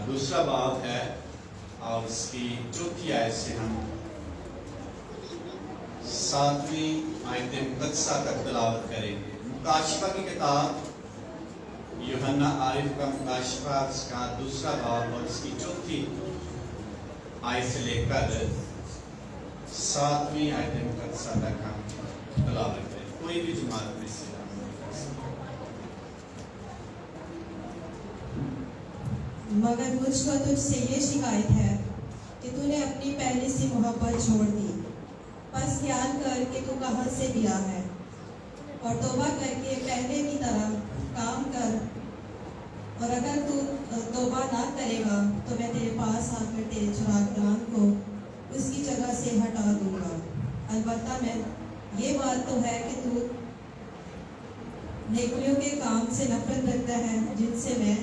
دوسرا باب ہے اور اس کی چوتھی آیت سے ہم 7ویں آیت مقدسہ تک تلاوت کریں گے۔ مکاشفہ کی کتاب یوحنا عارف کا مکاشفہ اس کا دوسرا باب اور اس کی چوتھی آیت سے لے کر 7ویں آیت مقدسہ تک ہم تلاوت کریں۔ کوئی بھی جماعت میں سے مگر مجھ کو تجھ سے یہ شکایت ہے کہ تو نے اپنی پہلی سی محبت چھوڑ دی۔ پس خیال کر کہ تو کہاں سے گیا ہے اور توبہ کر کے پہلے کی طرح کام کر، اور اگر تو توبہ نہ کرے گا تو میں تیرے پاس آ کر تیرے چراغدان کو اس کی جگہ سے ہٹا دوں گا۔ البتہ میں یہ بات تو ہے کہ تو نیکیوں کے کام سے نفرت رکھتا ہے جن سے میں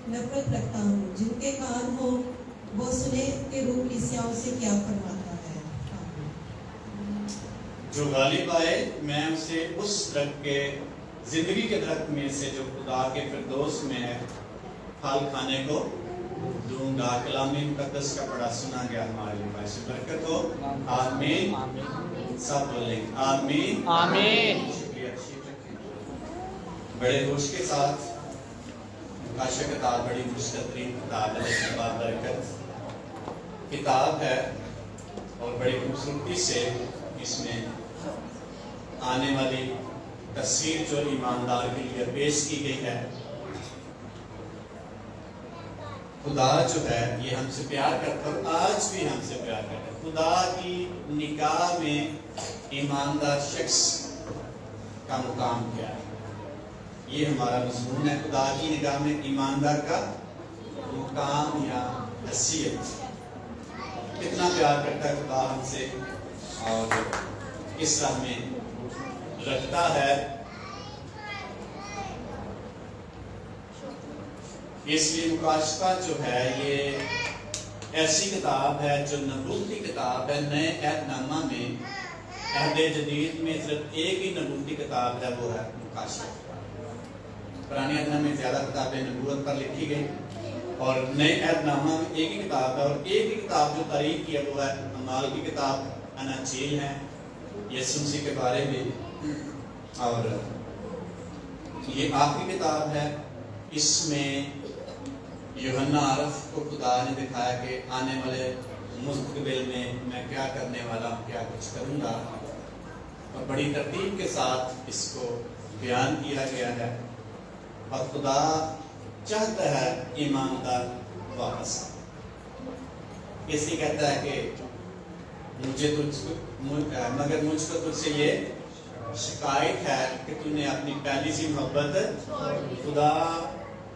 نفرت رکھتا ہوں۔ جن کے کان ہو وہ سنے کہ روح کلیسیاؤں سے کیا فرماتا ہے۔ جو غالب آئے میں اسے اس درخت کے زندگی کے درخت میں سے جو خدا کے فردوس میں ہے پھل کھانے کو دوں گا۔ کلام مقدس کا پڑھا سنا گیا ہمارے لیے باعث برکت ہو۔ آمین۔ سب بولیں آمین آمین۔ شکریہ۔ بڑے جوش کے ساتھ مکاشفہ کتاب بڑی مستقیم کتاب ہے، برکت کتاب ہے اور بڑی خوبصورتی سے اس میں آنے والی تصویر جو ایماندار کے لیے پیش کی گئی ہے۔ خدا جو ہے یہ ہم سے پیار کرتا ہے، آج بھی ہم سے پیار کرتا ہے۔ خدا کی نگاہ میں ایماندار شخص کا مقام کیا ہے، یہ ہمارا مضمون ہے۔ خدا کی نگاہ میں ایماندار کا مقام یا حیثیت، کتنا پیار کرتا ہے خدا ہم سے اور کس راہ میں رکھتا ہے۔ اس لیے مکاشفہ جو ہے یہ ایسی کتاب ہے جو نبوتی کتاب ہے۔ نئے عہد نامہ میں، عہد جدید میں صرف ایک ہی نبوتی کتاب ہے، وہ ہے مکاشفہ۔ پرانے عہد نامے میں زیادہ کتابیں نبوت پر لکھی گئی اور نئے عہد نامہ میں ایک ہی کتاب ہے، اور ایک ہی کتاب جو تاریخ کی ہے وہ ہے اعمال کی کتاب، اناجیل ہے یسوع مسیح کے بارے میں، اور یہ آخری کتاب ہے۔ اس میں یوحنا عارف کو خدا نے دکھایا کہ آنے والے مستقبل میں کیا کرنے والا ہوں، کیا کچھ کروں گا، اور بڑی ترتیب کے ساتھ اس کو بیان کیا گیا ہے۔ اور خدا چاہتا ہے ایماندار واپس آئے، اس لیے کہتا ہے کہ مگر مجھ کو تجھ سے یہ شکایت ہے کہ تو نے اپنی پہلی سی محبت خدا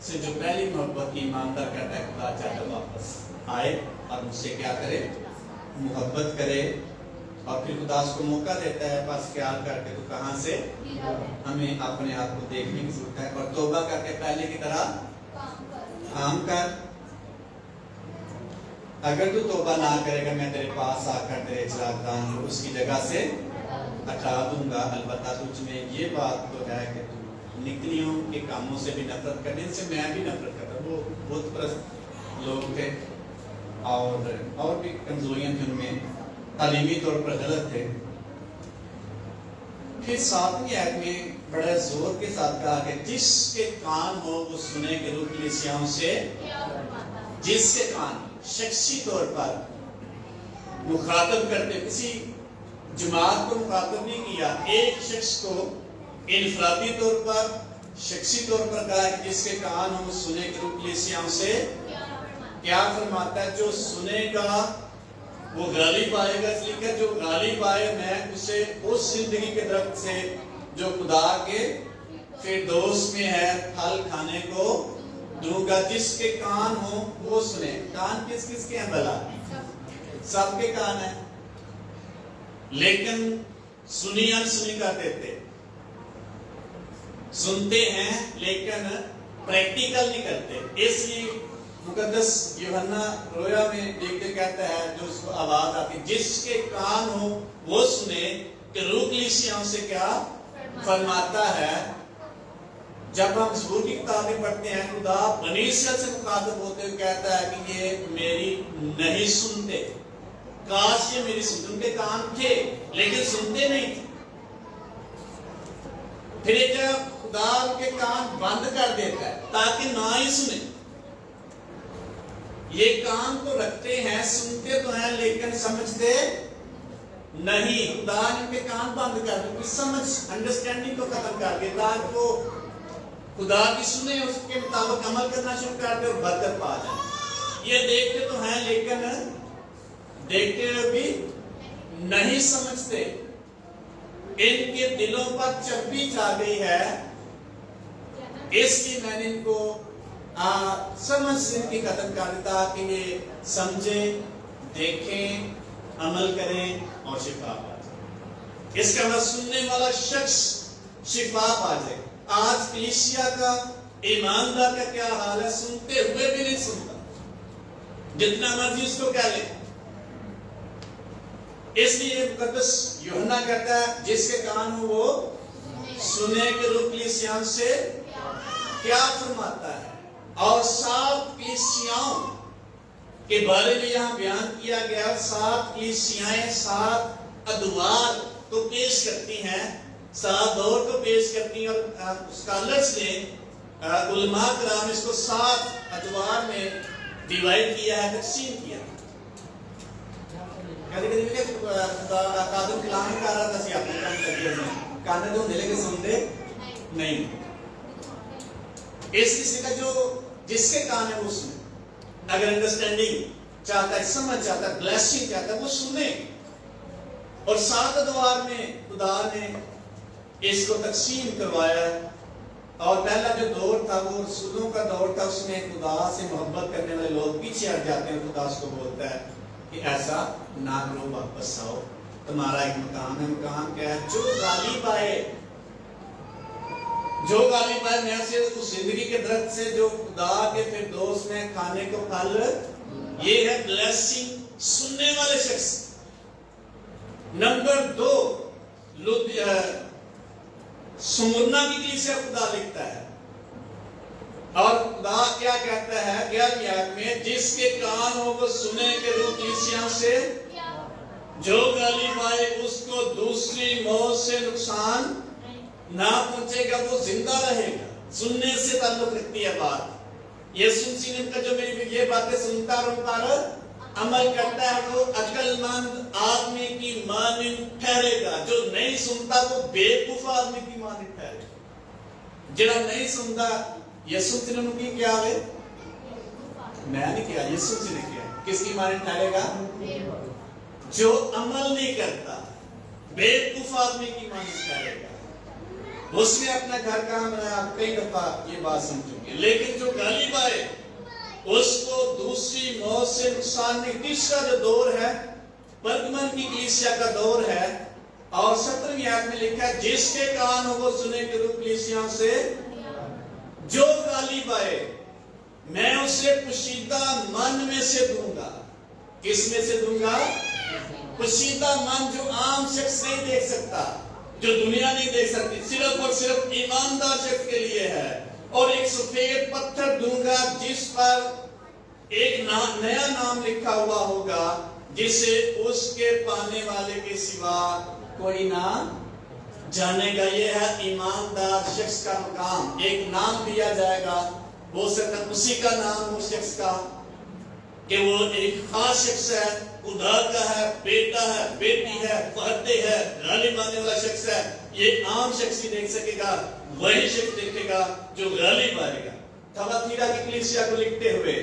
سے جو پہلی محبت ایماندار کرتا ہے، خدا چاہتا ہے واپس آئے اور مجھ سے کیا کرے، محبت کرے۔ اور پھر خدا اس کو موقع دیتا ہے، بس خیال کر کے تو کہاں سے، ہمیں اپنے آپ کو دیکھنے کی ضرورت ہے اور توبہ کر کے پہلے کی طرح کام کر۔ اگر تو توبہ نہ کرے گا میں تیرے پاس آ کر تیرے چراغدان کو اس کی جگہ سے ہٹا دوں گا۔ البتہ تجھ میں یہ بات تو ہے کہ تو نکلیوں کے کاموں سے بھی نفرت کرنے، ان سے میں بھی نفرت کرتا۔ وہ بت پرست لوگ تھے اور بھی کمزوریاں تھیں ان میں، تعلیمی طور پر غلط تھے۔ پھر 7ویں آیت میں بڑے زور کے ساتھ کہا کہ جس کے کان ہو وہ سنے کہ روح کلیسیاؤں سے، جس کے کان، شخصی طور پر مخاطب کرتے، کسی جماعت کو مخاطب نہیں کیا، ایک شخص کو انفرادی طور پر، شخصی طور پر کہا کہ جس کے کان ہو وہ سنے کہ روح کلیسیاؤں سے کیا فرماتا ہے۔ جو سنے گا وہ غالب آئے گا، اس لیے کہ جو غالب آئے میں اسے اس زندگی کے درخت سے جو خدا کے فردوس میں ہے پھل کھانے کو دوں گا۔ جس کے کان ہو وہ سنے۔ کان کس کس کے ہیں بھلا؟ سب کے کان ہیں، لیکن سنی انسنی کرتے تھے، سنتے ہیں لیکن پریکٹیکل نہیں کرتے۔ اس لیے مقدس یوحنا رویا میں دیکھتے کہتا ہے، جو اس کو آواز آتی، جس کے کان ہو وہ سنے کہ روح کلیسیاؤں سے کیا فرماتا ہے۔ جب ہم زبور کی کتابیں پڑھتے ہیں خدا بنی اسرائیل سے مخاطب ہوتے ہوئے کہتا ہے کہ یہ میری نہیں سنتے، کاش یہ میری سنتے، ان کے کان تھے لیکن سنتے نہیں تھے۔ پھر ایک جب خدا ان کے کان بند کر دیتا ہے تاکہ نہ ہی سنیں، یہ کان تو رکھتے ہیں، سنتے تو ہیں لیکن سمجھتے نہیں، خدا نے ان کے کان بند کر دی، سمجھ انڈرسٹینڈنگ کو ختم کر دیا تاکہ وہ خدا کی سنیں، اس کے مطابق عمل کرنا شروع کر دے اور برکت پا جائے۔ یہ دیکھتے تو ہیں لیکن دیکھتے ہوئے بھی نہیں سمجھتے، ان کے دلوں پر چربی چھا گئی ہے، اس لیے میں نے ان کو سمجھ سے ان کی ختم کر دیتا کہ یہ سمجھیں، دیکھیں، عمل کریں اور شفا پا جائے۔ اس کا مطلب سننے والا شخص شفا پا جائے۔ آج کلیسیا کا ایماندار کا کیا حال ہے؟ سنتے ہوئے بھی نہیں سنتا، جتنا مرضی اس کو کہہ لے۔ اس لیے مقدس یوحنا کہتا ہے جس کے کان ہو وہ سنے کہ روح کلیسیاں سے کیا فرماتا ہے۔ اور 7 کلیسیاؤں کے بارے میں یہاں بیان کیا گیا، 7 کلیسیائیں 7 ادوار کو پیش کرتی ہیں، 7 دور کو پیش کرتی ہیں، اور اسکالرز نے علماء کرام اس کو 7 ادوار میں ڈیوائیڈ کیا ہے، تقسیم کیا ہے۔ قادم کلام کر رہا تھا سی اپنے کام کر دیا کانے تو دلے کے سنتے نہیں، اس کسی کا جو جس کے کان ہے وہ سنے، اگر انڈرسٹینڈنگ چاہتا ہے، سمجھ چاہتا ہے، بلیسنگ چاہتا ہے، وہ سنے۔ اور 7 ادوار میں خدا نے اس کو تقسیم کروایا، اور پہلا جو دور تھا وہ رسولوں کا دور تھا، اس میں خدا سے محبت کرنے والے لوگ پیچھے ہٹ جاتے ہیں، خدا اس کو بولتا ہے کہ ایسا نہ کرو، واپس آؤ، تمہارا ایک مقام ہے۔ مقام کیا ہے؟ جو غالب آئے، جو غالب آئے میں سے اس زندگی کے درخت سے جو خدا کے فردوس میں کھانے کو پھل، یہ ہے بلیسنگ سننے والے شخص۔ نمبر 2 سمرنا کی کلیسیا خدا لکھتا ہے، اور خدا کیا کہتا ہے 11ویں آیت میں، جس کے کان ہو وہ سنے کہ روح کلیسیاں سے جو غالب آئے اس کو دوسری موت سے نقصان نہ پہنچے گا، وہ زندہ رہے گا۔ سننے سے تعلق رکھتی ہے بات۔ یہ سنسین کا جو میری یہ باتیں سنتا اور ان پر عمل کرتا ہے وہ عقل مند آدمی کی مانند ٹھہرے گا، جو نہیں سنتا وہ بیوقوف آدمی کی مانند ٹھہرے گا۔ جڑا نہیں سنتا، یسوع نے کی کیا ہے؟ میں نے کیا، یسوع نے کیا۔ کس کی مانند ٹھہرے گا؟ جو عمل نہیں کرتا، بیوقوف آدمی کی مانند ٹھہرے گا۔ اس نے اپنا گھر کہاں بنایا؟ کئی دفعہ یہ بات سمجھو گے، لیکن جو غالب آئے اس کو دوسری موت سے نقصان نہیں۔ تیسرا جو دور ہے پرگمن کی کلیسیا کا دور ہے، اور 17ویں آیت میں لکھا ہے جس کے کان ہو وہ سنے کہ روح کلیسیاں سے جو غالب آئے میں اسے پوشیدہ من میں سے دوں گا۔ کس میں سے دوں گا؟ پوشیدہ من، جو عام شخص نہیں دیکھ سکتا، جو دنیا نہیں دیکھ سکتی، صرف اور صرف ایماندار شخص کے لیے ہے۔ اور ایک سفید پتھر دوں گا جس پر ایک نیا نام لکھا ہوا ہوگا جسے اس کے پانے والے کے سوا کوئی نہ جانے گا۔ یہ ہے ایماندار شخص کا مقام، ایک نام دیا جائے گا، ہو سکتا ہے اسی کا نام اس شخص کا کہ وہ ایک خاص شخص ہے، خدا کا ہے، بیٹا ہے، بیٹی ہے، فاتح ہے، غالب آنے والا شخص ہے۔ یہ عام شخص ہی دیکھ سکے گا، وہی شخص دیکھے گا جو غالب آئے گا۔ تھواتیرا کی کلیسیا کو لکھتے ہوئے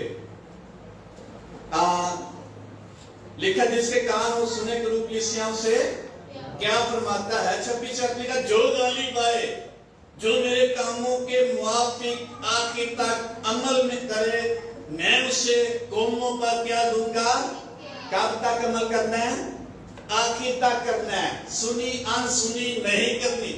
لکھا جس کے کان ہو سنے کہ روح کلیسیاں سے کیا فرماتا ہے۔ 26 کا جو غالب آئے، جو میرے کاموں کے موافق آخر تک عمل میں کرے، میں اسے قوموں پر کیا دوں گا؟ کب تک عمل کرنا ہے؟ آخر تک کرنا ہے، سنی ان سنی نہیں کرنی۔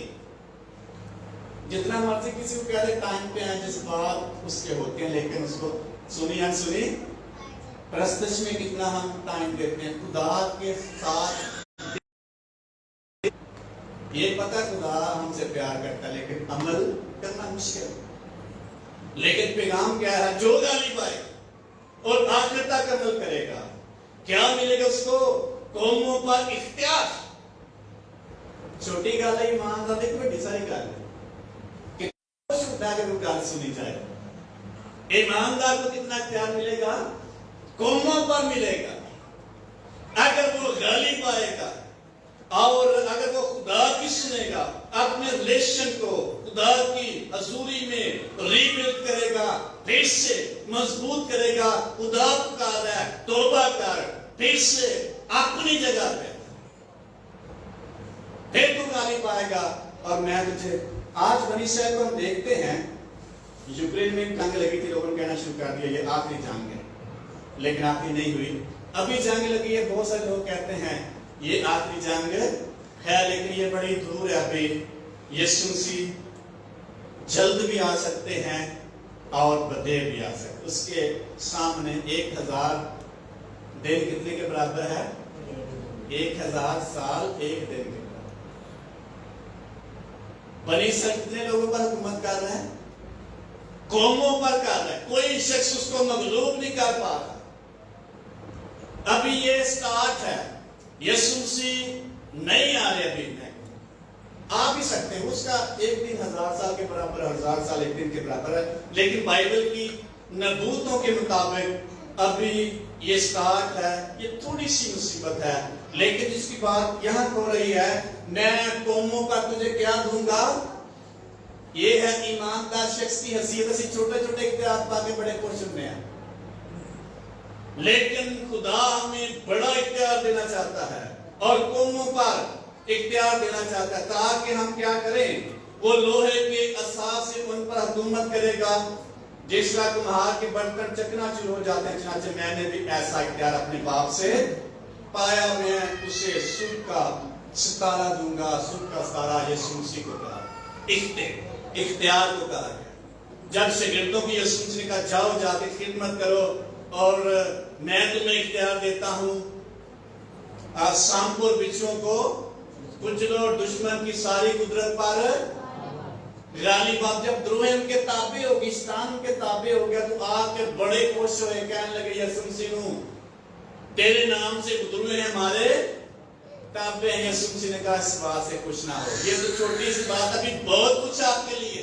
جتنا مرضی کسی کو کہہ دے ٹائم پہ ہیں، جس بات اس کے ہوتے ہیں، لیکن اس کو سنی ان سنی۔ پرستش میں کتنا ہم ٹائم دیتے ہیں خدا کے ساتھ، یہ پتہ خدا ہم سے پیار کرتا ہے، لیکن عمل کرنا مشکل ہے، لیکن پیغام کیا ہے؟ جو غالب آئے اور آخر تک عمل کرے گا، کیا ملے گا اس کو؟ قوموں پر اختیار۔ چھوٹی گل ہے ایمان دا، دیکھ بڑی ساری گل ہے کہ اگر کوئی گل سنی جائے، ایماندار کو کتنا اختیار ملے گا؟ قوموں پر ملے گا اگر وہ غالب آئے گا، اور اگر وہ خدا کی سنے گا، اپنے ریلیشن کو خدا کی حضوری میں ری بلڈ کرے گا، پھر سے مضبوط کرے گا، خدا پکار ہے توبہ کر، پھر سے اپنی جگہ پہ، پھر تو غالب آئے گا۔ اور میں تجھے آج بنی اسرائیل کو ہم دیکھتے ہیں، یوکرین میں جنگ لگی تھی، لوگوں نے کہنا شروع کر دیا یہ آخری جنگ ہے، لیکن آخری نہیں ہوئی، ابھی جنگ لگی ہے۔ بہت سارے لوگ کہتے ہیں یہ آخری جنگ ہے، لیکن یہ بڑی دور ہے، ابھی یسوع مسیح جلد بھی آ سکتے ہیں اور بدیر بھی آ سکتے۔ اس کے سامنے 1000 دن کتنے کے برابر ہے؟ 1000 سال ایک دن کے برابر۔ بنی اسرائیل کتنے لوگوں پر حکومت کر رہے ہیں؟ قوموں پر کر رہے ہیں، کوئی شخص اس کو مغلوب نہیں کر پا رہا۔ ابھی یہ سٹارٹ ہے، یسوع مسیح نہیں آ رہے، ابھی نہیں آ بھی سکتے ہیں، اس کا ایک دن 1000 سال کے برابر، 1000 سال ایک دن کے برابر ہے، لیکن بائبل کی نبوتوں کے مطابق ابھی یہ سٹارٹ ہے، یہ تھوڑی سی مصیبت ہے، لیکن جس کی بات یہاں ہو رہی ہے، میں قوموں پر تجھے کیا دوں گا؟ یہ ہے ایماندار شخص کی حیثیت۔ اسی چھوٹے چھوٹے اختیار پا کے بڑے خوش ہونے ہیں، لیکن خدا ہمیں بڑا اختیار دینا چاہتا ہے اور قوموں پر اختیار دینا چاہتا ہے، تاکہ ہم کیا کریں؟ وہ لوہے کے عصا سے ان پر حکومت کرے گا، جس کا کمہار کے برتن چکنا چور ہو جاتے ہیں، چنانچہ میں نے بھی ایسا اختیار اپنے باپ سے پایا، میں اسے سود کا ستارہ دوں گا۔ سود کا ستارہ یسوع مسیح کو کہا، اختیار کو کہا گیا۔ جب شاگردوں کی یسوع مسیح نے کہا جاؤ جا کے خدمت کرو اور میں تمہیں اختیار دیتا ہوں، سانپور بچھوؤں کو کچلو، دشمن کی ساری قدرت پر غالب۔ آپ جب دروہیں ان کے تابع ہو گئی، شیطان ان کے تابع ہو گیا، تو آ کے بڑے خوش ہوئے، کہنے لگے یسوع مسیح نو تیرے نام سے دروہیں ہمارے تابع ہیں۔ یسوع مسیح نے کہا اس بات سے خوش نہ ہو، یہ تو چھوٹی سی بات، ابھی بہت کچھ آپ کے لیے،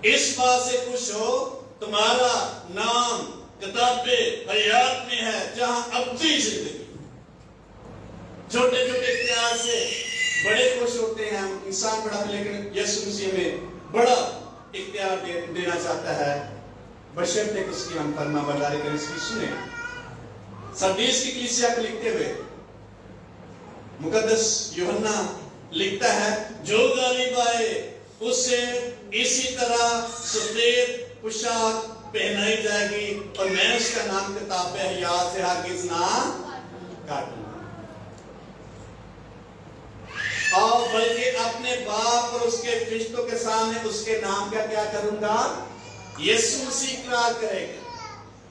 اس بات سے خوش ہو تمہارا نام کتاب حیات میں ہے جہاں ابدی زندگی۔ چھوٹے چھوٹے اختیار سے بڑے خوش ہوتے ہیں ہم، انسان بڑا، لیکن یسوع مسیح میں بڑا اختیار دینا چاہتا ہے، بشرطے کہ اس کی ہم فرما برداری کریں، اس کی سنیں۔ سردیس کی کلیسیا کو لکھتے ہوئے مقدس یوحنا لکھتا ہے، جو غالب آئے اسے اسی طرح سفید پوشاک پہنائی جائے گی، اور میں اس کا نام کتاب حیات سے ہرگز نہ کاٹوں گا، اور بلکہ اپنے باپ اور اس کے فرشتوں کے سامنے اس کے نام کا کیا کروں گا؟ یسوع مسیح اقرار کرے گا،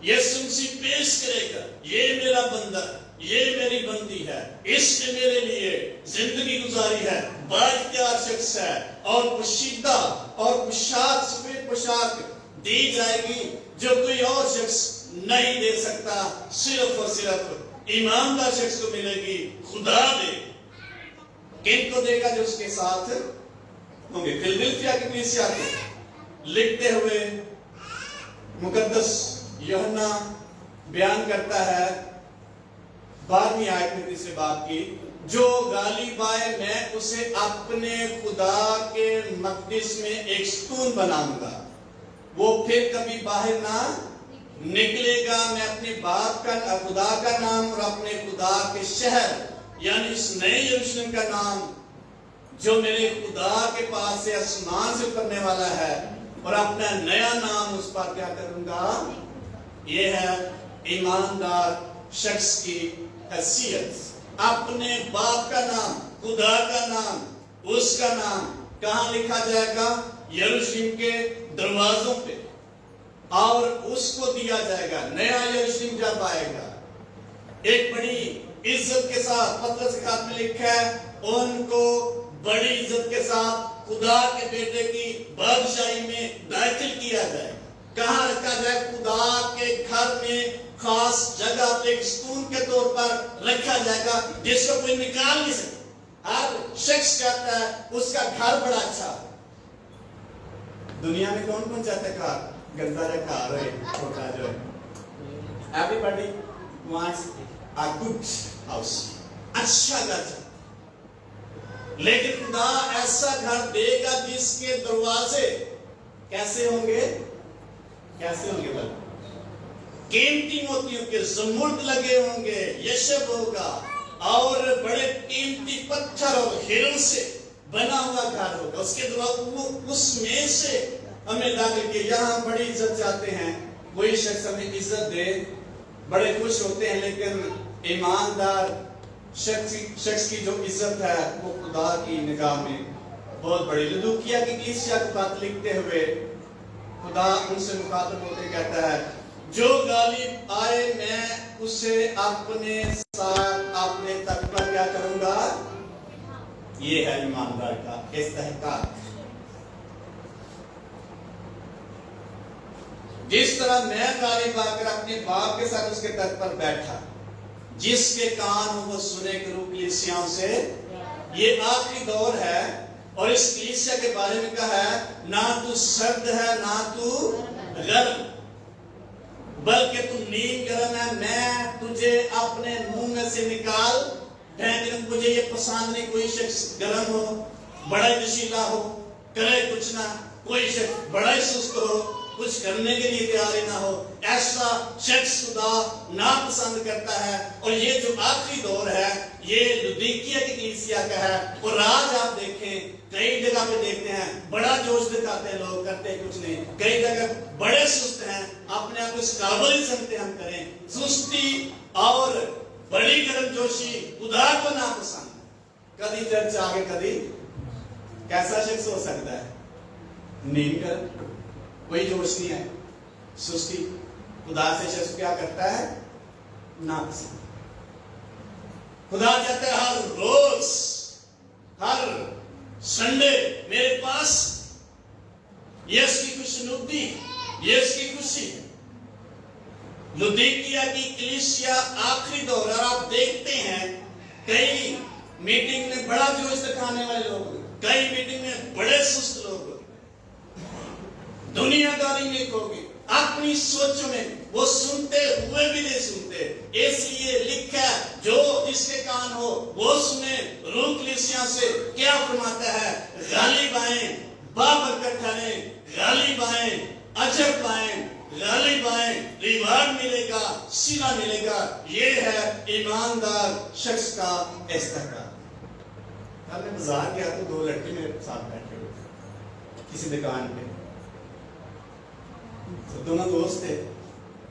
یسوع مسیح پیش کرے گا، یہ میرا بندہ، یہ میری بندی ہے، اس نے میرے لیے زندگی گزاری ہے، بااختیار شخص ہے، اور پوشیدہ اور پوشاک، سفید پوشاک دی جائے گی جو کوئی اور شخص نہیں دے سکتا، صرف اور صرف ایماندار شخص کو ملے گی، خدا دے گا۔ کن کو دے گا؟ جو اس کے ساتھ ہوں گے۔ فلدلفیا کی کلیسیا کو لکھتے ہوئے مقدس یوحنا بیان کرتا ہے 12ویں آیت میں تیسرے باب کی، جو غالب آئے میں اسے اپنے خدا کے مقدس میں ایک ستون بناؤں گا، وہ پھر کبھی باہر نہ نکلے گا، میں اپنے باپ کا، خدا کا نام اور اپنے خدا کے شہر یعنی اس نئے یروشلم کا نام جو میرے خدا کے پاس سے آسمان سے اترنے والا ہے، اور اپنا نیا نام اس پر کیا کروں گا؟ یہ ہے ایماندار شخص کی حیثیت، اپنے باپ کا نام، خدا کا نام، اس کا نام کہاں لکھا جائے گا؟ یروشلم کے دروازوں پہ، اور اس کو دیا جائے گا۔ نیا یروشلم جب آئے گا، ایک بڑی عزت کے ساتھ، پترس کے خط میں لکھا ہے، ان کو بڑی عزت کے ساتھ خدا کے بیٹے کی بادشاہی میں داخل کیا جائے گا؟ کہاں رکھا جائے؟ خدا کے گھر میں خاص جگہ پہ ایک ستون کے طور پر رکھا جائے گا جس کو کوئی نکال نہیں سکتا۔ ہر شخص کہتا ہے اس کا گھر بڑا اچھا ہے۔ دنیا میں کون کون چاہتا ہے گھر گندا یا گھر ہے چھوٹا جو ہے؟ Everybody wants a good house، اچھا گھر چاہتا ہے، لیکن خدا ایسا گھر دے گا جس کے دروازے کیسے ہوں گے؟ کیسے ہوں گے بھائی؟ قیمتی موتیوں کے زمرد لگے ہوں گے، یشب ہوگا، اور بڑے قیمتی پتھر اور ہرن سے بنا ہوا گھر ہوگا۔ اس کے دروازے اس میں سے ہمیں داخل کیا۔ یہاں بڑی عزت چاہتے ہیں، کوئی شخص ہمیں عزت دے بڑے خوش ہوتے ہیں، لیکن ایماندار شخص کی جو عزت ہے وہ خدا کی نگاہ میں بہت بڑی۔ لدوکیہ کی کلیسیا کو خط لکھتے ہوئے خدا ان سے مخاطب ہوتے کہتا ہے، جو غالب آئے میں اسے اپنے ساتھ اپنے تخت پر کیا کروں گا؟ یہ ہے ایماندار کا استحقاق۔ جس طرح میں غالب آ کر اپنے باپ کے ساتھ اس کے تخت پر بیٹھا، جس کے کان ہو وہ سنے کروں کلیسیاں سے۔ یہ آخری دور ہے اور اس کلیسیا کے بارے میں کہا ہے، نہ تو سرد ہے نہ تو گرم، بلکہ تو نیم گرم ہے، میں تجھے اپنے منہ میں سے نکال پھینک دوں۔ مجھے یہ پسند نہیں کوئی شخص گرم ہو، بڑا ہی نشیلا ہو، کرے کچھ نہ، کوئی شخص بڑا ہی سست ہو، کچھ کرنے کے لیے تیار ہی نہ ہو۔ ایسا شخص خدا ناپسند کرتا ہے۔ اور یہ جو آخری دور ہے یہ لودیکیہ کی کلیسیا کا ہے، اور آج آپ دیکھیں کئی جگہ پہ دیکھتے ہیں بڑا جوش دکھاتے ہیں لوگ، کرتے کچھ نہیں۔ کئی جگہ بڑے سست ہیں، اپنے آپ کو اس قابل ہی سمجھتے ہم کریں۔ سستی اور بڑی گرم جوشی خدا کو ناپسند۔ کبھی چرچ آگے کبھی کیسا شخص ہو سکتا ہے؟ نیم گرم، کوئی جوش نہیں ہے، سستی۔ خدا سے شخص کیا کرتا ہے؟ ناپسند۔ خدا چاہتا ہے ہر روز، ہر سنڈے میرے پاس، یہ اس کی خوشنودی، یہ اس کی خوشی ہے۔ لودیکیہ کی کلیسیا آخری دور، اور آپ دیکھتے ہیں کئی میٹنگ میں بڑا جوش دکھانے والے لوگ، کئی میٹنگ میں بڑے سست لوگ، دنیا داری میں ہوگی، اپنی سوچ میں وہ سنتے ہوئے بھی نہیں سنتے۔ اس لیے لکھا جو جس کے کان ہو وہ سنے روح کلیسیاں سے کیا فرماتا ہے۔ غالب آئیں، بابرکت ٹھہریں، غالب آئیں، اجر پائیں، غالب آئیں، ریوارڈ ملے گا، سلا ملے گا۔ یہ ہے ایماندار شخص کا استحقاق۔ کل میں بازار گیا تو دو لڑکے میرے ساتھ بیٹھے ہوئے کسی دکان پہ، دونوں دوست تھے۔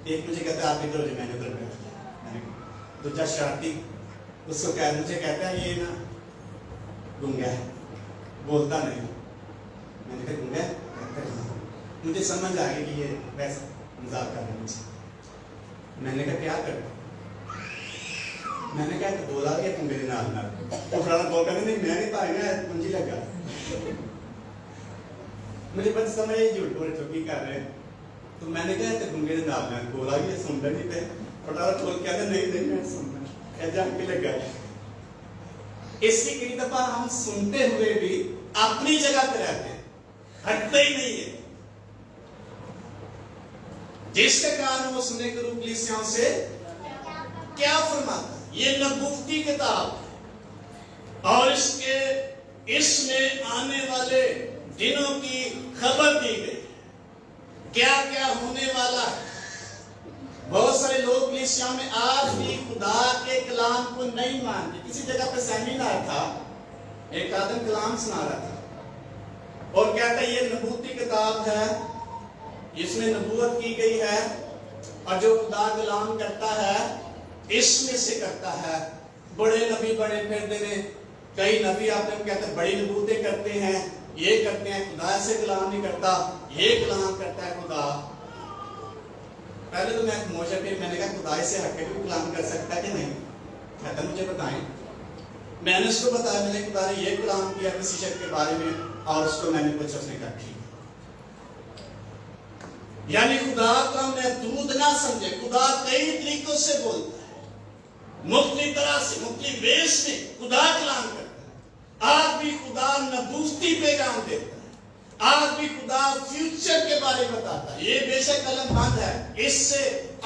ایک مجھے کہتا ہے آپ ادھر ہو جائے، میں نے ادھر بیٹھ گیا۔ دوسرا شرارتی اس کو مجھے کہتا ہے یہ نا گنگا ہے، بولتا نہیں۔ میں نے کہا گنگا ہے؟ مجھے سمجھ آ گئی کہ یہ ویسا مذاق کر رہے ہیں مجھے۔ میں نے کہا کیا کرتا؟ میں نے کہا کہ بولا کہ تم میرے نال نال، تو فلانا بول کر نہیں میں نہیں پائی نا منجی لگا۔ مجھے بس سمجھ جھوٹ بول چوکی کر رہے ہیں۔ تو میں نے کہا کہ گنگے نے نال نال بولا کہ یہ سن رہے نہیں پہ، فٹافٹ بول کہتے نہیں نہیں میں سن رہا، کہتے ہم کے لگا۔ اس لیے کئی دفعہ ہم سنتے ہوئے بھی اپنی جگہ پہ رہتے ہیں، ہٹتے ہی نہیں ہے۔ جس کے کان وہ سنے کرو کلیسیاں سے کیا فرماتا ہے۔ یہ نبوتی کتاب اور اس میں آنے والے دنوں کی خبر دی گئی، کیا کیا ہونے والا ہے۔ بہت سارے لوگ کلیسیا میں آج بھی خدا کے کلام کو نہیں مانتے۔ کسی جگہ پہ سیمینار تھا، ایک آدم کلام سنا رہا تھا اور کہتا ہے یہ نبوتی کتاب ہے، اس میں نبوت کی گئی ہے، اور جو خدا کلام کرتا ہے اس میں سے کرتا ہے۔ بڑے نبی بڑے پھرتے ہیں، کئی نبی آپ نے کہتے ہیں بڑی نبوتیں کرتے ہیں، یہ کرتے ہیں، خدا سے کلام نہیں کرتا، یہ کلام کرتا ہے خدا۔ پہلے تو میں موجہ پھر میں نے کہا خدا سے ہٹ کے بھی کلام کر سکتا ہے کہ نہیں؟ کہتا مجھے بتائیں۔ میں نے اس کو بتایا، میں نے خدا نے یہ کلام کیا کسی شخص کے بارے میں، اور اس کو میں نے پوچھا، اس نے کہا ٹھیک۔ یعنی خدا کو ہم محدود نہ سمجھے، خدا کئی طریقوں سے بولتا ہے، مختلف طرح سے، مختلف ویز میں خدا کلام کرتا ہے۔ آج بھی خدا نبوتی پیغام دیتا ہے، آج بھی خدا فیوچر کے بارے میں بتاتا ہے۔ یہ بے شک علم بند ہے، اس سے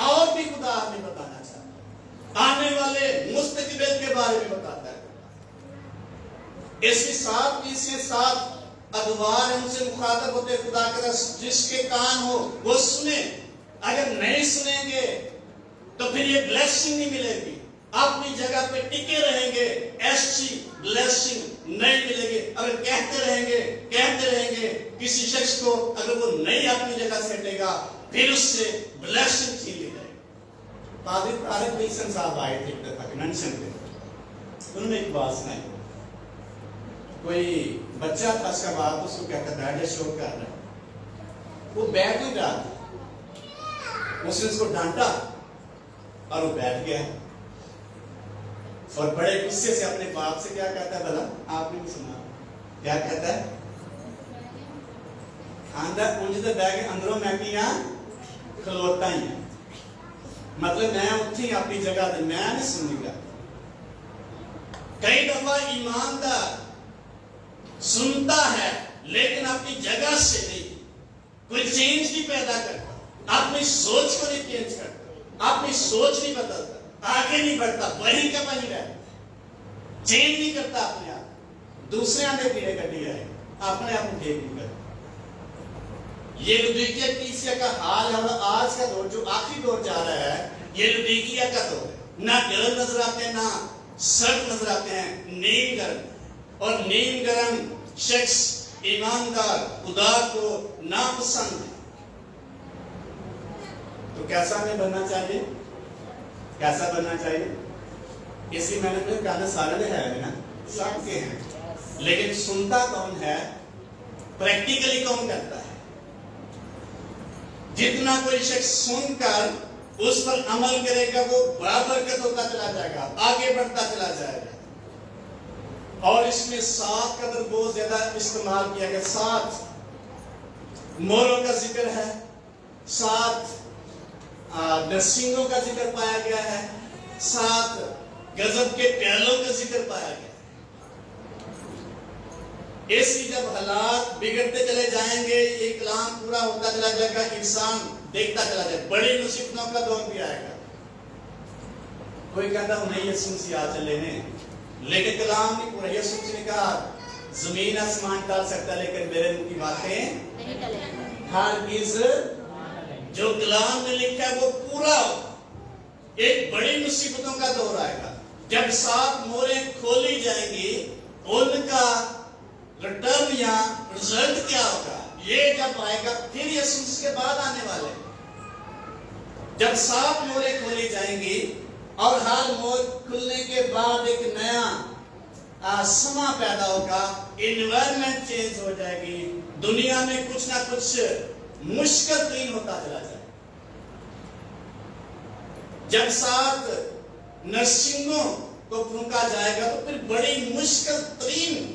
اور بھی خدا ہمیں بتانا چاہتا ہے، آنے والے مستقبل کے بارے میں بتاتا ہے۔ اس کے ساتھ بھی، اس کے ساتھ ادوار ان سے مخاطب ہوتے خدا کا رسول، جس کے کان ہو وہ سنیں، اگر نہیں سنیں گے تو پھر یہ بلیسنگ نہیں ملے گی، اپنی جگہ پہ ٹکے رہیں گے، ایسی بلیسنگ نہیں ملے گی۔ اگر کہتے رہیں گے کسی شخص کو، اگر وہ نہیں اپنی جگہ سے ہٹے گا پھر اس سے بلیسنگ چھین لی جائے گی۔ قاضی طارق ویلسن صاحب آئے تھے ایک دفعہ کنونشن پہ، انہوں نے ایک بات سنائی۔ کوئی بچہ تھا، اس کا باپ اس کو کہتا تھا ڈیڈی شو کر رہا ہے، وہ بیٹھ نہیں رہا تھا، اس نے اس کو ڈانٹا اور وہ بیٹھ گیا، اور بڑے غصے سے اپنے باپ سے کیا کہتا ہے، بھلا آپ نے بھی سنا کیا کہتا ہے، اندر پونجتے بہ کے اندروں میں بھی یہاں کھلوتا ہی ہے، مطلب میں اٹھی اپنی جگہ دے، میں نہیں سنی گا۔ کئی دفعہ ایماندار سنتا ہے لیکن اپنی جگہ سے نہیں، کوئی چینج نہیں پیدا کرتا، اپنی سوچ کو نہیں چینج کرتا، اپنی سوچ نہیں بدلتا، آگے نہیں بڑھتا، وہیں کا وہیں رہتا، چینج نہیں کرتا اپنے آپ، دوسرے آنے پیڑے کٹی جائے، اپنے آپ کو ٹھیک نہیں کرتا۔ یہ لودیکیا کلیسیا کا حال ہے، اور آج کا دور جو آخری دور جا رہا ہے، یہ لودیکیا کا دور ہے، نہ گرم نظر آتے ہیں نہ سرد نظر آتے ہیں، نیم گرم، اور نیم گرم شخص ایماندار خدا کو ناپسند ہے۔ تو کیسا ہمیں بننا چاہیے، کیسا بننا چاہیے؟ اس لیے میں نے کہا سارے ہے نا، سب کے ہیں، لیکن سنتا کون ہے، پریکٹیکلی کون کرتا ہے؟ جتنا کوئی شخص سن کر اس پر عمل کرے گا وہ برابر ہوتا چلا جائے گا، آگے بڑھتا چلا جائے گا۔ اور اس میں 7 کا بہت زیادہ استعمال کیا گیا، 7 موروں کا ذکر ہے، 7 نرسنگوں کا ذکر پایا گیا ہے، 7 غضب کے پیالوں کا ذکر پایا گیا۔ ایسی جب حالات بگڑتے چلے جائیں گے، یہ کلام پورا ہوتا چلا جائے گا، انسان دیکھتا چلا جائے، بڑی مصیبتوں کا دور بھی آئے گا۔ کوئی کہتا ہوں نہیں یسوع مسیح آ چلے ہیں، لیکن کلام نہیں پورا۔ یسوع نے کہا زمین آسمان ٹال سکتا لیکن میرے منہ کی باتیں نہیں ٹلیں، ہرگز جو کلام میں لکھا ہے وہ پورا ہوگا۔ ایک بڑی مصیبتوں کا دور آئے گا، جب 7 موریں کھولی جائیں گی، ان کا ریٹرن یا رزلٹ کیا ہوگا، یہ جب آئے گا پھر یسوع اس کے بعد آنے والے، جب 7 موریں کھولی جائیں گی اور ہر مور کھلنے کے بعد ایک نیا سما پیدا ہوگا، انوائرمنٹ چینج ہو جائے گی، دنیا میں کچھ نہ کچھ مشکل ترین ہوتا چلا جائے۔ جب 7 نرسنگوں کو پھونکا جائے گا تو پھر بڑی مشکل ترین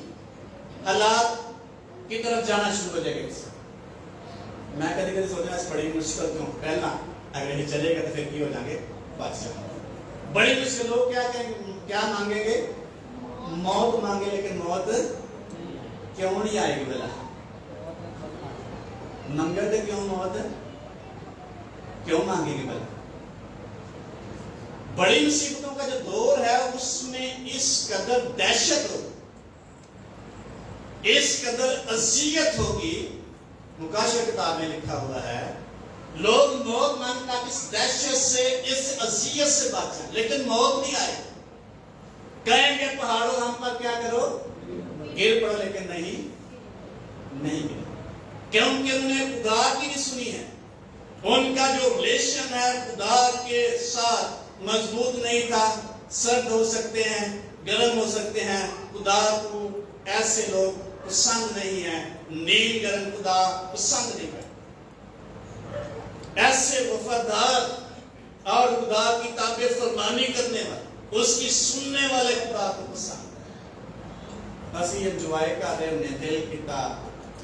حالات کی طرف جانا شروع ہو جائے گا۔ میں کبھی کبھی سوچا اس بڑی مشکل کیوں، پہلا اگر یہ چلے گا تو پھر کی ہو جائیں گے بادشاہ۔ بڑی مشکل لوگ کیا مانگیں گے، موت مانگے، لیکن موت کیوں نہیں آئے گی؟ بلا منگل دے کیوں موت کیوں مانگے گی؟ بلا بڑی مصیبتوں کا جو دور ہے اس میں اس قدر دہشت ہوگی، اس قدر اذیت ہوگی۔ مکاشفہ کتاب میں لکھا ہوا ہے لوگ موت مانگتے تاکہ اس دہشت سے، اس اذیت سے بچیں، لیکن موت نہیں آئے۔ کہیں گے پہاڑوں ہم پر کیا کرو، گر پڑو، لیکن نہیں گرے، کیونکہ انہوں نے خدا کی نہیں سنی ہے۔ ان کا جو ریلیشن ہے خدا کے ساتھ مضبوط نہیں تھا۔ سرد ہو سکتے ہیں، گرم ہو سکتے ہیں، خدا کو ایسے لوگ پسند نہیں ہے، نیل گرم خدا پسند نہیں کرتا۔ ایسے وفادار اور خدا کی تابع فرمانی کرنے والے، اس کی سننے والے خدا کو پسند ہے۔ ਅਸੀਂ ਇੰਜੋਏ ਕਰ ਰਹੇ ਹੁੰਦੇ, ਦਿਲ ਕੀਤਾ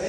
ਤੇ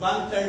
1/3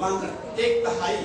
1/3, 1/3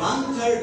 1/3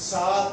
7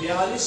42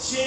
6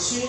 6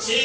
6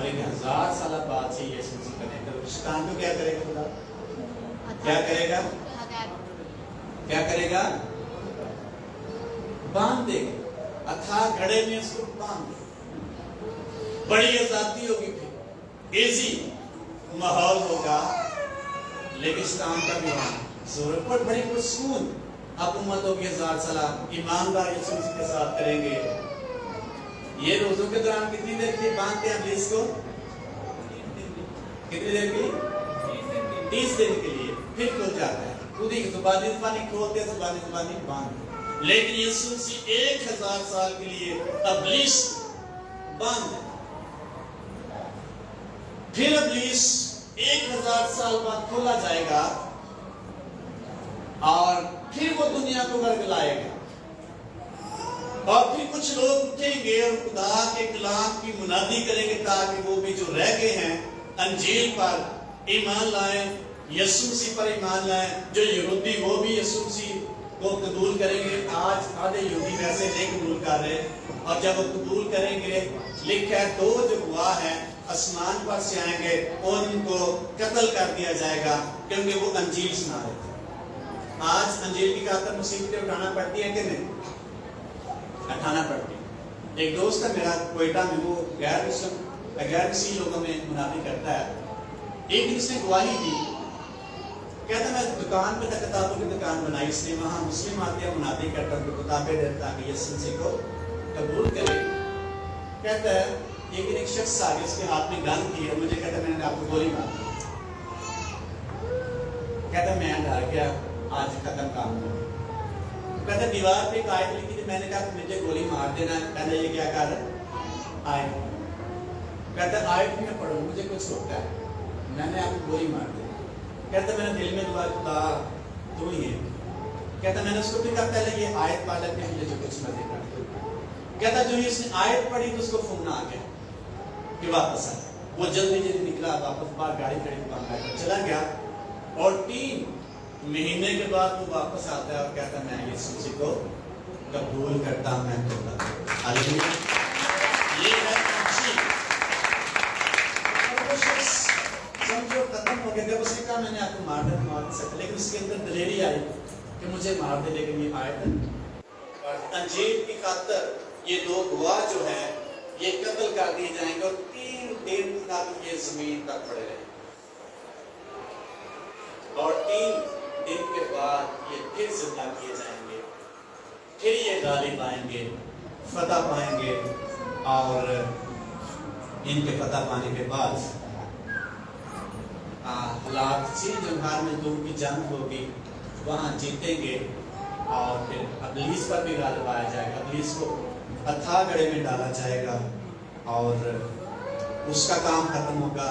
اور 1000 سال بعد سے یسوع مسیح کرنے کا شیطان کو کیا کرے گا خدا؟ کیا کرے گا؟ کیا کرے گا؟ باندھ دے گا، اتھا گھڑے میں اس کو باندھ دے گا، بڑی آزادی ہوگی، پھر ایزی ماحول ہوگا، لیکن شیطان کا بھی وہاں زور پر بڑی پرسکون حکومت ہوگی 1000 سال ایماندار یسوع مسیح کے ساتھ کریں گے۔ یہ روزوں کے دوران کتنی دیر کے باندھتے ہیں ابلیس کو؟ کتنی دیر کی؟ 30 دن کے لیے، پھر کھل جاتا ہے، خود ہی زبانی کھولتے ہیں، زبانی باندھ، لیکن یسوع مسیح 1000 سال کے لیے ابلیس باندھ ہے، پھر ابلیس 1000 سال بعد کھولا جائے گا اور پھر وہ دنیا کو ورگلائے گا، اور پھر کچھ لوگ اٹھیں گے اور خدا کے کلام کی منادی کریں گے تاکہ وہ بھی جو رہ گئے ہیں انجیل پر ایمان لائیں، یسوع مسیح پر ایمان لائیں۔ جو یہودی وہ بھی یسوع مسیح کو قبول کریں گے۔ آج آدھے یہودی ویسے نہیں قبول کر رہے، اور جب وہ قبول کریں گے، لکھا ہے 2 جو گواہ ہیں آسمان پر سے آئیں گے، ان کو قتل کر دیا جائے گا کیونکہ وہ انجیل سنا رہے تھے۔ آج انجیل کی خاطر مصیبتیں اٹھانا پڑتی ہیں کہ نہیں؟ اٹھانا پڑتی ہے۔ ایک دوست ہے میرا کوئٹہ میں، وہ غیر مسیحی لوگوں میں منادی کرتا ہے۔ ایک دن اس نے گواہی دی، کہتا میں دکان پہ تھا، کتابوں کی دکان بنائی اس نے، وہاں مسلم آتے ہیں، منادی کرتا ان کو کتابیں دیتا کہ یسوع مسیح کو قبول کرے۔ کہتا ہے ایک شخص آگے، اس کے ہاتھ میں گن تھی، اور مجھے کہتا ہے میں نے آپ کو گولی مار دی۔ کہتا میں ڈر گیا، آج ختم کام ہو۔ کہتا دیوار پہ ایک آیت لکھی تھی، میں نے کہا مجھے گولی مار دینا ہے۔ کہتا یہ کیا کر رہا ہے؟ آیت۔ کہتا آیت میں پڑھو، مجھے کچھ ہوتا ہے، میں نے آپ کو گولی مار دی۔ کہتا میں نے دل میں دعا خدا تو ہی ہے۔ کہتا میں نے اس کو بھی کہا پہلے یہ آیت پڑھ لیتے ہیں، مجھے جو کچھ مرضی کر دو۔ کہتا جو اس نے آیت پڑھی تو اس کو فون آ گیا کہ واپس آئے۔ وہ جلدی نکلا، واپس باہر گاڑی کھڑی دکان کر چلا گیا، اور 3 مہینے کے بعد وہ واپس آتا ہے اور کہتا ہے میں یسوع مسیح کو قبول کرتا ہوں، میں توبہ کرتا ہوں۔ ہاللیلویا۔ یہ ہے انجیل۔ وہ شخص سمجھو ختم ہو گیا، جب اس نے کہا میں نے آپ کو مار نہیں سکتا، لیکن اس کے اندر دلیری آئی کہ مجھے مار دے، لیکن یہ آیت اور انجیل کی خاطر یہ 2 گواہ جو ہیں یہ قتل کر دیے جائیں گے، اور 3 دن تک یہ زمین پر پڑے رہیں گے، اور 3 دن کے بعد یہ پھر زندہ کیے جائیں گے، پھر یہ غالب آئیں گے، فتح پائیں گے، اور ان کے فتح پانے کے بعد حالات چین جنگار میں دور کی جنگ ہوگی، وہاں جیتیں گے، اور پھر ابلیس پر بھی غالب آیا جائے گا، ابلیس کو اتھا گڑھے میں ڈالا جائے گا، اور اس کا کام ختم ہوگا۔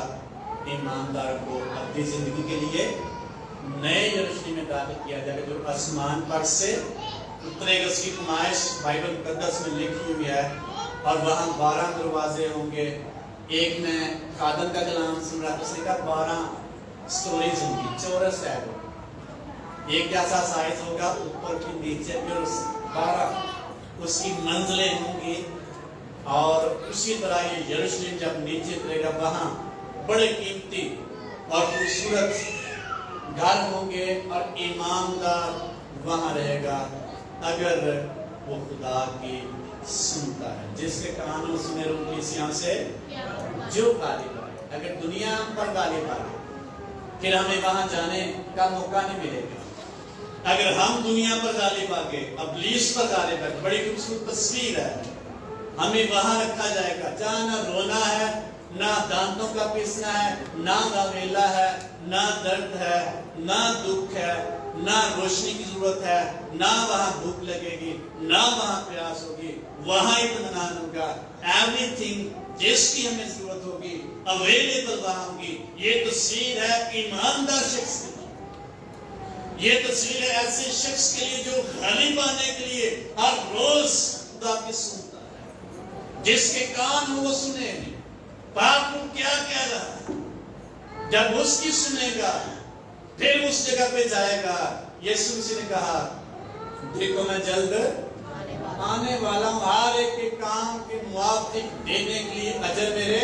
ایماندار کو اپنی زندگی کے لیے نئے یروشلم میں داخل کیا جائے گا جو آسمان پر سے اترے گا۔ اس کی نمائش بائبل مقدس میں لکھی ہوئی ہے، اور وہاں 12 دروازے ہوں گے۔ ایک میں خادم کا کلام سن رہا تھا، اس نے کہا 12 سٹوریز ہوں گی، چورس ہے وہ، ایک جیسا سائز ہوگا، اوپر کی نیچے، پھر 12 اس کی منزلیں ہوں گی، اور اسی طرح یہ یروشلم جب نیچے اترے گا وہاں بڑے قیمتی اور خوبصورت گھر ہوں گے، اور ایماندار وہاں رہے گا اگر وہ خدا کی سنتا ہے۔ جس کے کان سنے روح کی سیاں سے جو غالب آئے، اگر دنیا پر غالب آئے پھر ہمیں وہاں جانے کا موقع نہیں ملے گا۔ اگر ہم دنیا پر غالب آ گئے، ابلیس پر غالب ہے، بڑی خوبصورت تصویر ہے، ہمیں وہاں رکھا جائے گا جہاں نہ رونا ہے، نہ دانتوں کا پیسنا ہے، نہ غویلا ہے، نہ درد ہے، نہ دکھ ہے، نہ روشنی کی ضرورت ہے، نہ وہاں بھوک لگے گی، نہ وہاں پیاس ہوگی، وہاں اطمینان ہوگا۔ ایوری تھنگ جس کی ہمیں ضرورت ہوگی اویلیبل وہاں ہوگی۔ یہ تصویر ہے ایماندار شخص کی، یہ تصویر ہے ایسے شخص کے لیے جو غالب آنے کے لیے ہر روز خدا کی سنتا ہے، جس کے کان ہو وہ سنے۔ پاک کیا کہہ رہا ہے، جب اس کی سنے گا پھر اس جگہ پہ جائے گا۔ یسوع مسیح نے کہا دیکھو میں جلد آنے والا ہوں، ہر ایک کے کام کے موافق دینے کے لیے اجر میرے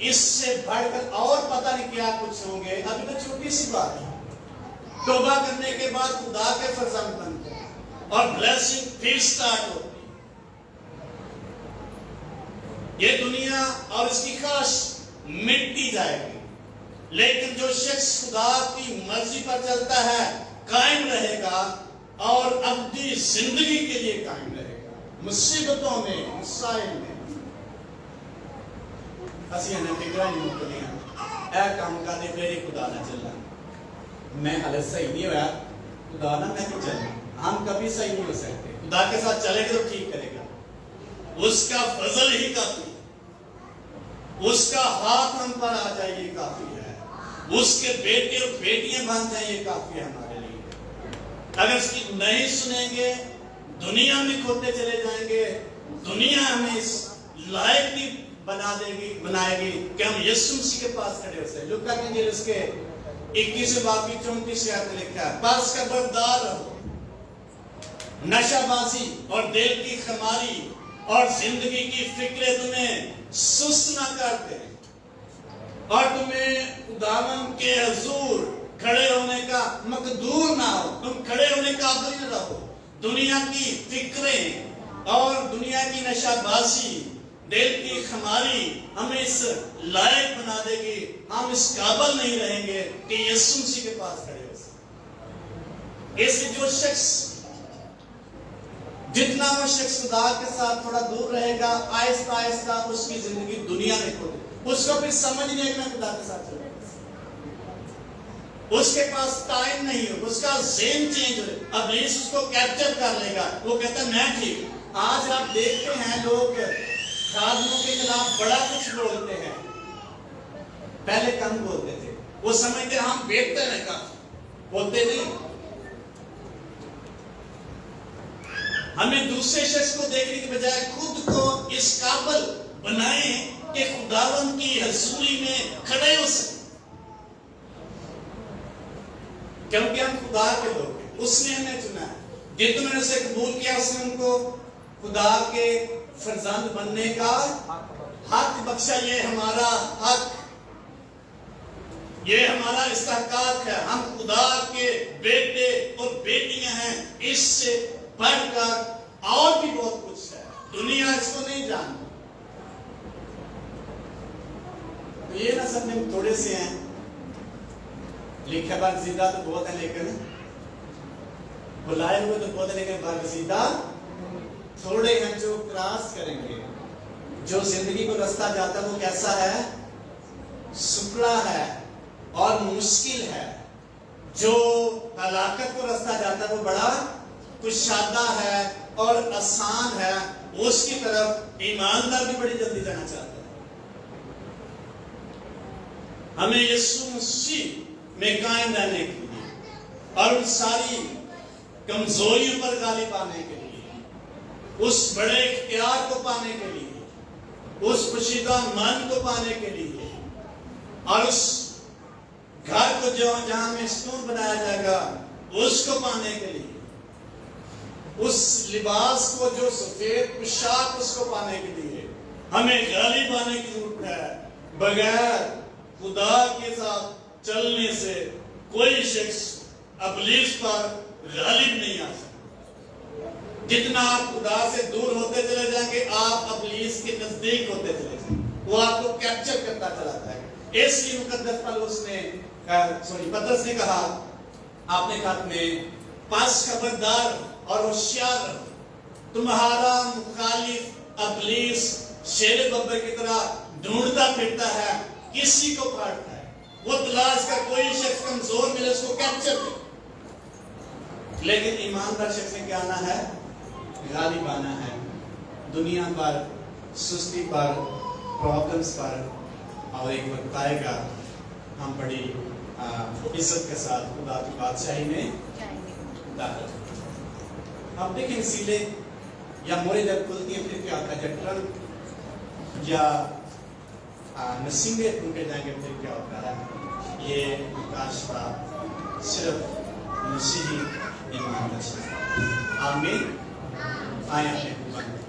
اس سے بڑھ کر اور پتہ نہیں کیا کچھ ہوں گے. ابھی تو چھوٹی سی بات ہے. توبہ کرنے کے بعد خدا کے فرزند بنتے ہیں اور بلیسنگ پھر سٹارٹ ہوتی ہے. یہ دنیا اور اس کی خواہش مٹتی جائے گی، لیکن جو شخص خدا کی مرضی پر چلتا ہے قائم رہے گا اور ابدی زندگی کے لیے قائم رہے گا. مصیبتوں میں، مسائل میں اسی نے فکرہ نہیں مکلیاں اے کام کا دے میری خدا نہ چلنا، میں حالت صحیح نہیں ہوا خدا نہ میں نہیں چلنا. ہم کبھی صحیح نہیں ہو سکتے. خدا کے ساتھ چلے گا تو ٹھیک کرے گا. اس کا فضل ہی کافی، اس کا ہاتھ ہم پر آ جائے یہ کافی ہے. اس کے بیٹے اور بیٹیاں بن جائیں یہ کافی ہے ہمارے لیے. اگر اس کی نہیں سنیں گے دنیا میں کھوتے چلے جائیں گے. دنیا ہمیں اس لائق بھی بنائے گی کہ ہم یسوع مسیح کے پاس کھڑے ہو سکیں. لوکا کی انجیل اس کے 21 باب کی 34 آیت میں لکھا ہے پس خبردار رہو، نشہ بازی اور دل کی خماری اور زندگی کی فکریں تمہیں سست نہ کر دیں اور تمہیں خداوند کے حضور کھڑے ہونے کا مقدور نہ ہو. تم کھڑے ہونے کا قابل نہ رہو. دنیا کی فکریں اور دنیا کی نشہ بازی، دل کی خماری ہمیں اس لائق بنا دے گی. ہم اس قابل نہیں رہیں گے کہ یسوع مسیح کے پاس کھڑے ہو سکیں. اس لیے جو شخص جتنا وہ شخص خدا کے ساتھ تھوڑا دور رہے گا آہستہ آہستہ اس کی زندگی دنیا میں کھو گی. اس کو پھر سمجھ نہیں ہے کہ میں خدا کے ساتھ چلوں. اس کے پاس ٹائم نہیں ہو، اس کا ذہن چینج ہو. ابلیس اس کو کیپچر کر لے گا. وہ کہتا ہے میں ٹھیک. آج آپ دیکھتے ہیں لوگ خادموں کے خلاف بڑا کچھ بولتے ہیں. پہلے کم بولتے تھے. وہ سمجھتے ہم بہتر ہیں کافی، بولتے نہیں. ہمیں دوسرے شخص کو دیکھنے کے بجائے خود کو اس قابل بنائیں کہ خداوند کی حضوری میں کھڑے ہو سکیں. کیونکہ ہم خدا کے لوگ ہیں. اس نے ہمیں چنا ہے. جتنے نے اسے قبول کیا اس نے ان کو خدا کے فرزند بننے کا حق بخشا. یہ ہمارا حق، یہ ہمارا استحقاق ہے. ہم خدا کے بیٹے اور بیٹیاں ہیں. اس سے بڑھ کر اور بھی بہت کچھ ہے. دنیا اس کو نہیں جانتی. تو یہ نہ سمجھیں ہم تھوڑے سے ہیں. لکھے برگزیدہ تو بہت ہیں لیکن بلائے ہوئے تو بہت ہیں لیکن برگزیدہ تھوڑے ہیں جو کراس کریں گے. جو زندگی کو رستہ جاتا ہے وہ کیسا ہے؟ سکڑا ہے اور مشکل ہے. جو ہلاکت کو رستہ جاتا ہے وہ بڑا کشادہ ہے اور آسان ہے. اس کی طرف ایماندار بھی بڑی جلدی جانا چاہتا ہے. ہمیں یسوع مسیح میں قائم رہنے کے لیے اور ان ساری کمزوریوں پر غالب آنے کے لیے، اس بڑے اختیار کو پانے کے لیے، اس پوشیدہ من کو پانے کے لیے اور اس گھر کو جہاں میں ستون بنایا جائے گا اس کو پانے کے لیے، اس لباس کو جو سفید پوشاک اس کو پانے کے لیے ہمیں غالب آنے کی ضرورت ہے. بغیر خدا کے ساتھ چلنے سے کوئی شخص ابلیس پر غالب نہیں آ سکتا. جتنا آپ خدا سے دور ہوتے چلے جائیں گے آپ ابلیس کے نزدیک ہوتے چلے جائیں گے. وہ آپ کو کیپچر کرتا چلا جائے گا. اس لیے مقدس پطرس نے کہا آپ نے خط میں پس خبردار اور ہوشیار رہو. تمہارا مخالف ابلیس شیر ببر کی طرح ڈھونڈتا پھرتا ہے، کسی کو کاٹتا ہے. وہ تلاش کر کوئی شخص کمزور ملے اس کو کیپچر کرے. لیکن ایماندار شخص نے کیا آنا ہے؟ غالب آنا ہے دنیا پر، سستی پر، پرابلمز پر. اور ایک وقت آئے گا ہم بڑی عزت کے ساتھ خدا کی بادشاہی میں داخل. اب دیکھیں سیلے یا مورے جب کھلتی ہیں پھر کیا ہوتا ہے؟ جب ٹرنک یا نسیمیں کھل کے جائیں گے پھر کیا ہوتا ہے؟ یہ مکاشفہ صرف مسیحی ایمان رکھتا ہے. آمین. آئیں اپنے